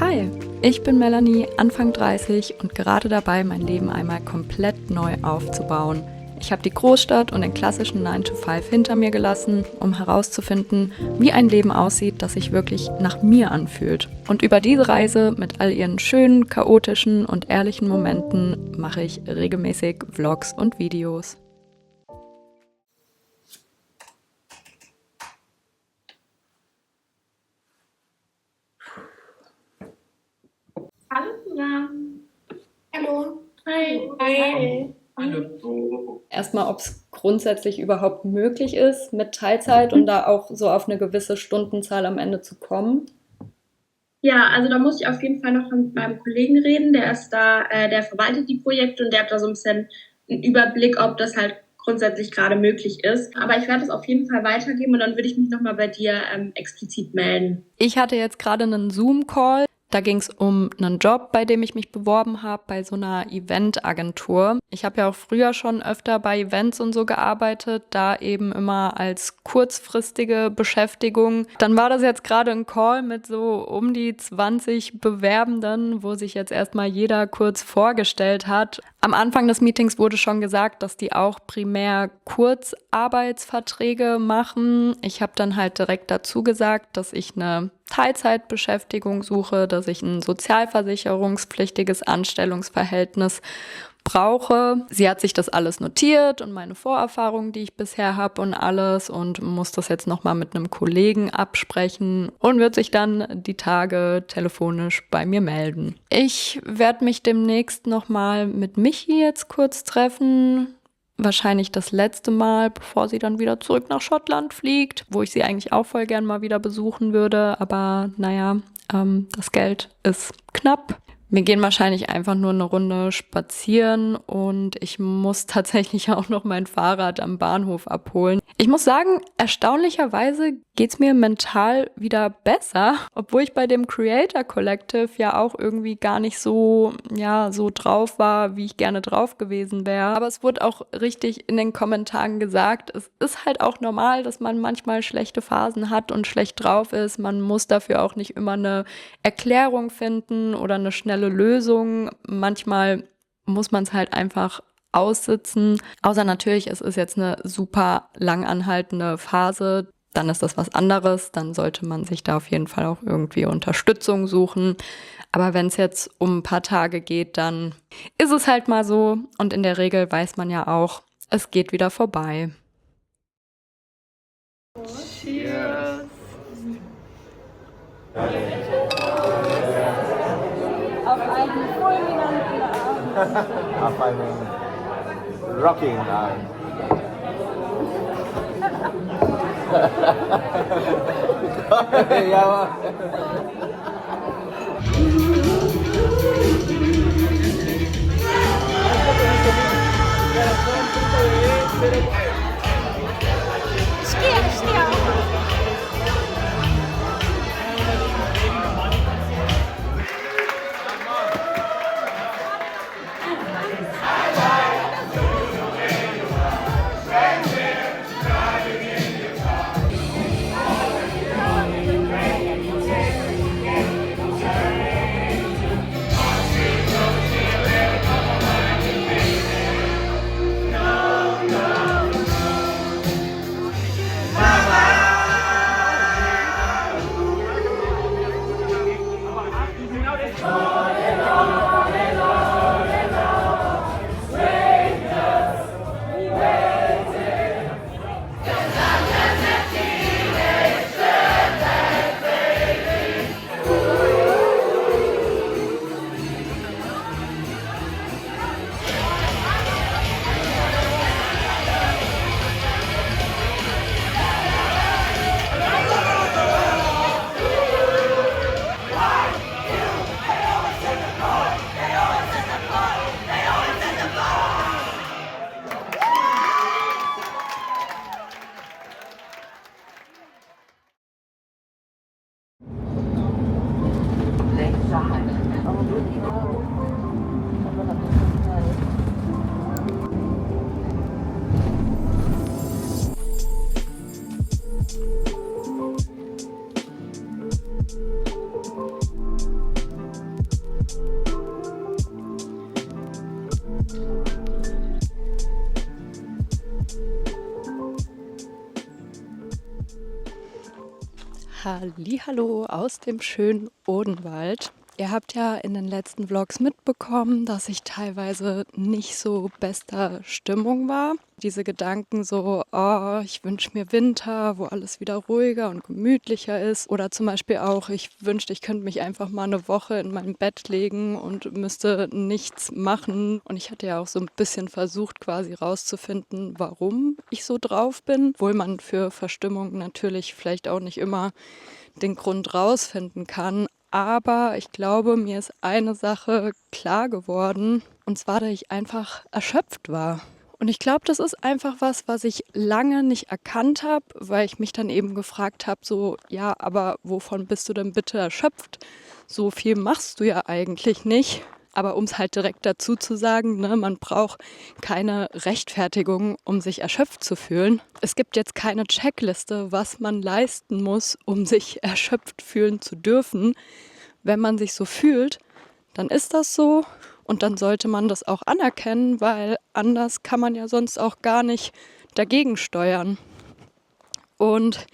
Hi, ich bin Melanie, Anfang 30 und gerade dabei, mein Leben einmal komplett neu aufzubauen. Ich habe die Großstadt und den klassischen 9-to-5 hinter mir gelassen, um herauszufinden, wie ein Leben aussieht, das sich wirklich nach mir anfühlt. Und über diese Reise mit all ihren schönen, chaotischen und ehrlichen Momenten mache ich regelmäßig Vlogs und Videos. Hallo zusammen. Hallo. Hi. Hi. Hallo. Erstmal, ob es grundsätzlich überhaupt möglich ist, mit Teilzeit und da auch so auf eine gewisse Stundenzahl am Ende zu kommen. Ja, also da muss ich auf jeden Fall noch mit meinem Kollegen reden, der ist da, der verwaltet die Projekte und der hat da so ein bisschen einen Überblick, ob das halt grundsätzlich gerade möglich ist. Aber ich werde es auf jeden Fall weitergeben und dann würde ich mich nochmal bei dir explizit melden. Ich hatte jetzt gerade einen Zoom-Call. Da ging es um einen Job, bei dem ich mich beworben habe, bei so einer Eventagentur. Ich habe ja auch früher schon öfter bei Events und so gearbeitet, da eben immer als kurzfristige Beschäftigung. Dann war das jetzt gerade ein Call mit so um die 20 Bewerbenden, wo sich jetzt erstmal jeder kurz vorgestellt hat. Am Anfang des Meetings wurde schon gesagt, dass die auch primär Kurzarbeitsverträge machen. Ich habe dann halt direkt dazu gesagt, dass ich eine Teilzeitbeschäftigung suche, dass ich ein sozialversicherungspflichtiges Anstellungsverhältnis brauche. Sie hat sich das alles notiert und meine Vorerfahrungen, die ich bisher habe und alles und muss das jetzt nochmal mit einem Kollegen absprechen und wird sich dann die Tage telefonisch bei mir melden. Ich werde mich demnächst nochmal mit Michi jetzt kurz treffen. Wahrscheinlich das letzte Mal, bevor sie dann wieder zurück nach Schottland fliegt, wo ich sie eigentlich auch voll gern mal wieder besuchen würde. Aber naja, das Geld ist knapp. Wir gehen wahrscheinlich einfach nur eine Runde spazieren und ich muss tatsächlich auch noch mein Fahrrad am Bahnhof abholen. Ich muss sagen, erstaunlicherweise geht's mir mental wieder besser, obwohl ich bei dem Creator Collective ja auch irgendwie gar nicht so drauf war, wie ich gerne drauf gewesen wäre. Aber es wurde auch richtig in den Kommentaren gesagt, es ist halt auch normal, dass man manchmal schlechte Phasen hat und schlecht drauf ist. Man muss dafür auch nicht immer eine Erklärung finden oder eine schnelle Lösung. Manchmal muss man es halt einfach aussitzen. Außer natürlich, es ist jetzt eine super lang anhaltende Phase, dann ist das was anderes. Dann sollte man sich da auf jeden Fall auch irgendwie Unterstützung suchen. Aber wenn es jetzt um ein paar Tage geht, dann ist es halt mal so. Und in der Regel weiß man ja auch, es geht wieder vorbei. Cheers. Auf einen fulminanten Abend. Auf einen rocking Abend. Ja, Mann. Hallihallo aus dem schönen Odenwald. Ihr habt ja in den letzten Vlogs mitbekommen, dass ich teilweise nicht so bester Stimmung war. Diese Gedanken so, oh, ich wünsche mir Winter, wo alles wieder ruhiger und gemütlicher ist. Oder zum Beispiel auch, ich wünschte, ich könnte mich einfach mal eine Woche in mein Bett legen und müsste nichts machen. Und ich hatte ja auch so ein bisschen versucht, quasi rauszufinden, warum ich so drauf bin. Obwohl man für Verstimmung natürlich vielleicht auch nicht immer den Grund rausfinden kann. Aber ich glaube, mir ist eine Sache klar geworden, und zwar, dass ich einfach erschöpft war. Und ich glaube, das ist einfach was ich lange nicht erkannt habe, weil ich mich dann eben gefragt habe, so, ja, aber wovon bist du denn bitte erschöpft? So viel machst du ja eigentlich nicht. Aber um es halt direkt dazu zu sagen, ne, man braucht keine Rechtfertigung, um sich erschöpft zu fühlen. Es gibt jetzt keine Checkliste, was man leisten muss, um sich erschöpft fühlen zu dürfen. Wenn man sich so fühlt, dann ist das so und dann sollte man das auch anerkennen, weil anders kann man ja sonst auch gar nicht dagegen steuern. Und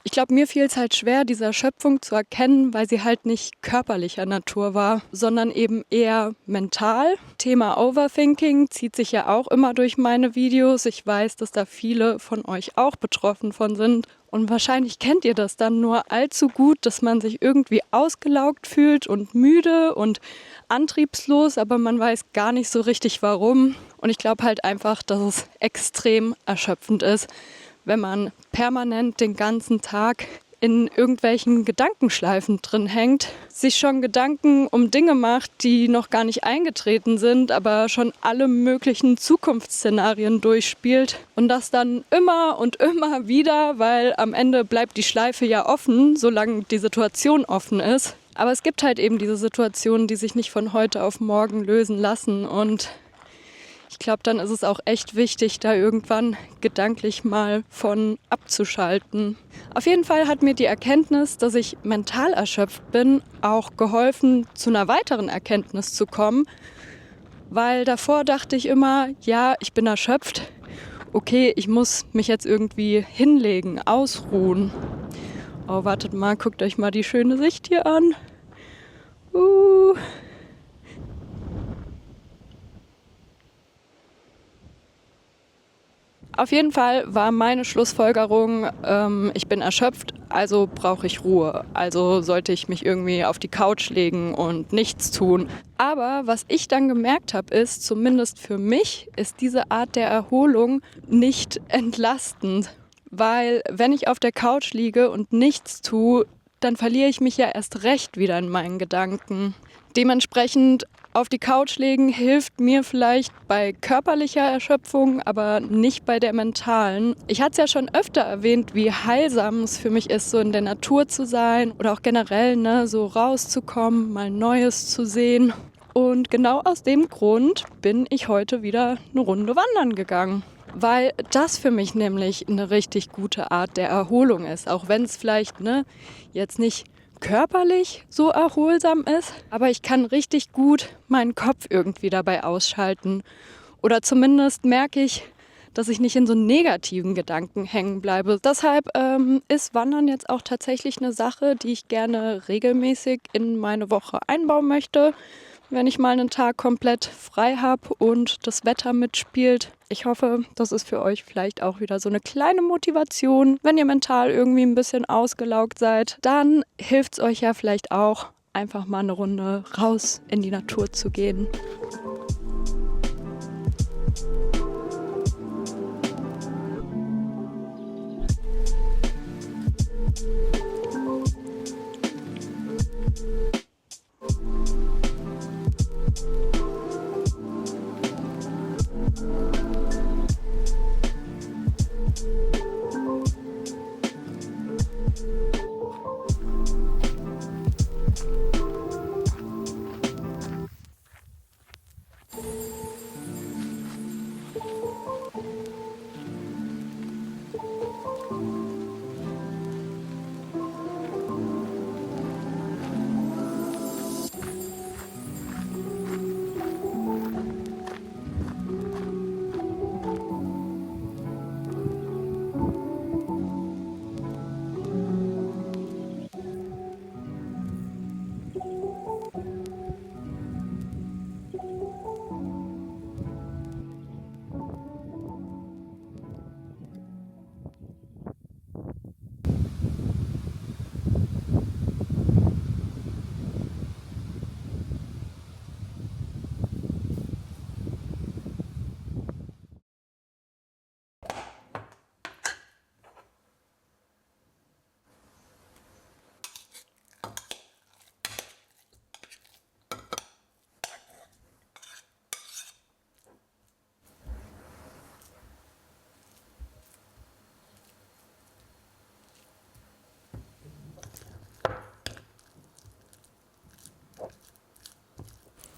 ich glaube, mir fiel es halt schwer, diese Erschöpfung zu erkennen, weil sie halt nicht körperlicher Natur war, sondern eben eher mental. Thema Overthinking zieht sich ja auch immer durch meine Videos. Ich weiß, dass da viele von euch auch betroffen von sind. Und wahrscheinlich kennt ihr das dann nur allzu gut, dass man sich irgendwie ausgelaugt fühlt und müde und antriebslos, aber man weiß gar nicht so richtig warum. Und ich glaube halt einfach, dass es extrem erschöpfend ist, wenn man permanent den ganzen Tag in irgendwelchen Gedankenschleifen drin hängt, sich schon Gedanken um Dinge macht, die noch gar nicht eingetreten sind, aber schon alle möglichen Zukunftsszenarien durchspielt und das dann immer und immer wieder, weil am Ende bleibt die Schleife ja offen, solange die Situation offen ist. Aber es gibt halt eben diese Situationen, die sich nicht von heute auf morgen lösen lassen, und ich glaube, dann ist es auch echt wichtig, da irgendwann gedanklich mal von abzuschalten. Auf jeden Fall hat mir die Erkenntnis, dass ich mental erschöpft bin, auch geholfen, zu einer weiteren Erkenntnis zu kommen. Weil davor dachte ich immer, ja, ich bin erschöpft. Okay, ich muss mich jetzt irgendwie hinlegen, ausruhen. Oh, wartet mal, guckt euch mal die schöne Sicht hier an. Auf jeden Fall war meine Schlussfolgerung, ich bin erschöpft, also brauche ich Ruhe. Also sollte ich mich irgendwie auf die Couch legen und nichts tun. Aber was ich dann gemerkt habe, ist, zumindest für mich, ist diese Art der Erholung nicht entlastend. Weil wenn ich auf der Couch liege und nichts tue, dann verliere ich mich ja erst recht wieder in meinen Gedanken. Dementsprechend auf die Couch legen hilft mir vielleicht bei körperlicher Erschöpfung, aber nicht bei der mentalen. Ich hatte es ja schon öfter erwähnt, wie heilsam es für mich ist, so in der Natur zu sein oder auch generell, ne, so rauszukommen, mal Neues zu sehen. Und genau aus dem Grund bin ich heute wieder eine Runde wandern gegangen. Weil das für mich nämlich eine richtig gute Art der Erholung ist. Auch wenn es vielleicht jetzt nicht körperlich so erholsam ist, aber ich kann richtig gut meinen Kopf irgendwie dabei ausschalten. Oder zumindest merke ich, dass ich nicht in so negativen Gedanken hängen bleibe. Deshalb ist Wandern jetzt auch tatsächlich eine Sache, die ich gerne regelmäßig in meine Woche einbauen möchte, wenn ich mal einen Tag komplett frei habe und das Wetter mitspielt. Ich hoffe, das ist für euch vielleicht auch wieder so eine kleine Motivation. Wenn ihr mental irgendwie ein bisschen ausgelaugt seid, dann hilft es euch ja vielleicht auch, einfach mal eine Runde raus in die Natur zu gehen.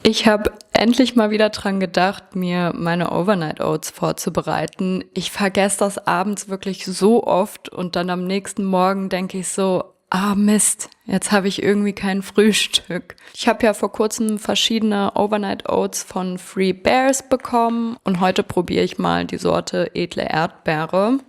Ich habe endlich mal wieder dran gedacht, mir meine Overnight Oats vorzubereiten. Ich vergesse das abends wirklich so oft und dann am nächsten Morgen denke ich so, ah Mist, jetzt habe ich irgendwie kein Frühstück. Ich habe ja vor kurzem verschiedene Overnight Oats von Free Bears bekommen und heute probiere ich mal die Sorte Edle Erdbeere.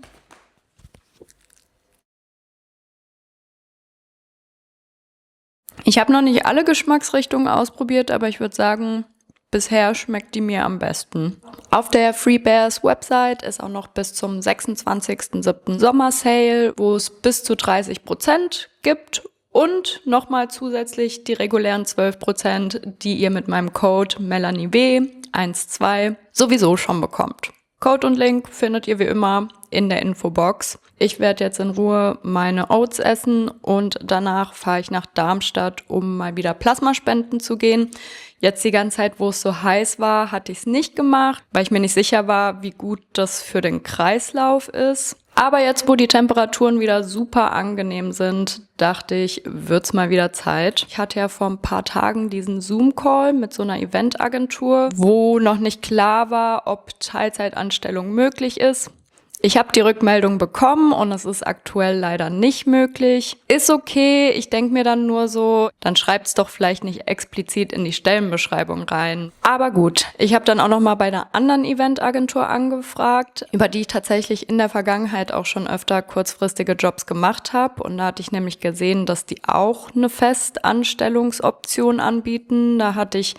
Ich habe noch nicht alle Geschmacksrichtungen ausprobiert, aber ich würde sagen, bisher schmeckt die mir am besten. Auf der Free Bears Website ist auch noch bis zum 26.07. Sommersale, wo es bis zu 30% gibt und nochmal zusätzlich die regulären 12%, die ihr mit meinem Code MelanieW12 sowieso schon bekommt. Code und Link findet ihr wie immer in der Infobox. Ich werde jetzt in Ruhe meine Oats essen und danach fahre ich nach Darmstadt, um mal wieder Plasmaspenden zu gehen. Jetzt die ganze Zeit, wo es so heiß war, hatte ich es nicht gemacht, weil ich mir nicht sicher war, wie gut das für den Kreislauf ist. Aber jetzt, wo die Temperaturen wieder super angenehm sind, dachte ich, wird's mal wieder Zeit. Ich hatte ja vor ein paar Tagen diesen Zoom-Call mit so einer Eventagentur, wo noch nicht klar war, ob Teilzeitanstellung möglich ist. Ich habe die Rückmeldung bekommen und es ist aktuell leider nicht möglich. Ist okay, ich denke mir dann nur so, dann schreibt's doch vielleicht nicht explizit in die Stellenbeschreibung rein. Aber gut, ich habe dann auch nochmal bei einer anderen Eventagentur angefragt, über die ich tatsächlich in der Vergangenheit auch schon öfter kurzfristige Jobs gemacht habe. Und da hatte ich nämlich gesehen, dass die auch eine Festanstellungsoption anbieten. Da hatte ich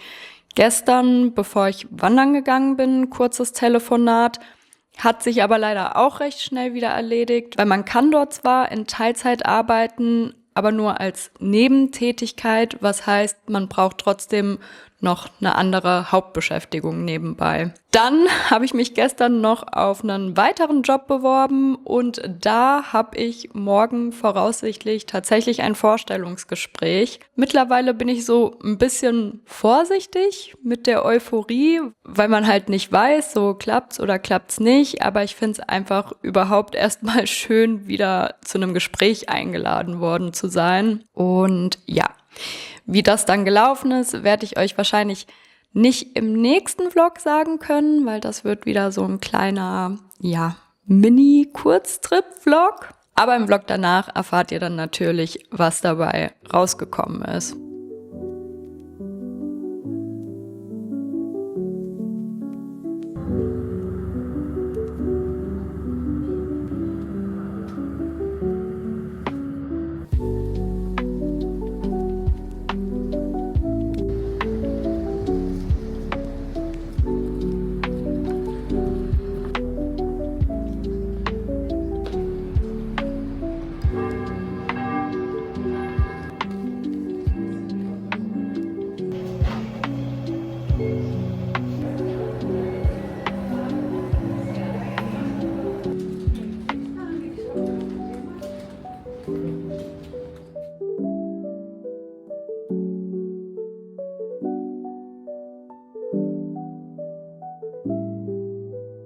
gestern, bevor ich wandern gegangen bin, ein kurzes Telefonat. Hat sich aber leider auch recht schnell wieder erledigt, weil man kann dort zwar in Teilzeit arbeiten, aber nur als Nebentätigkeit, was heißt, man braucht trotzdem noch eine andere Hauptbeschäftigung nebenbei. Dann habe ich mich gestern noch auf einen weiteren Job beworben und da habe ich morgen voraussichtlich tatsächlich ein Vorstellungsgespräch. Mittlerweile bin ich so ein bisschen vorsichtig mit der Euphorie, weil man halt nicht weiß, so klappt's oder klappt's nicht, aber ich finde es einfach überhaupt erstmal schön, wieder zu einem Gespräch eingeladen worden zu sein. Und ja, wie das dann gelaufen ist, werde ich euch wahrscheinlich nicht im nächsten Vlog sagen können, weil das wird wieder so ein kleiner, Mini-Kurztrip-Vlog. Aber im Vlog danach erfahrt ihr dann natürlich, was dabei rausgekommen ist.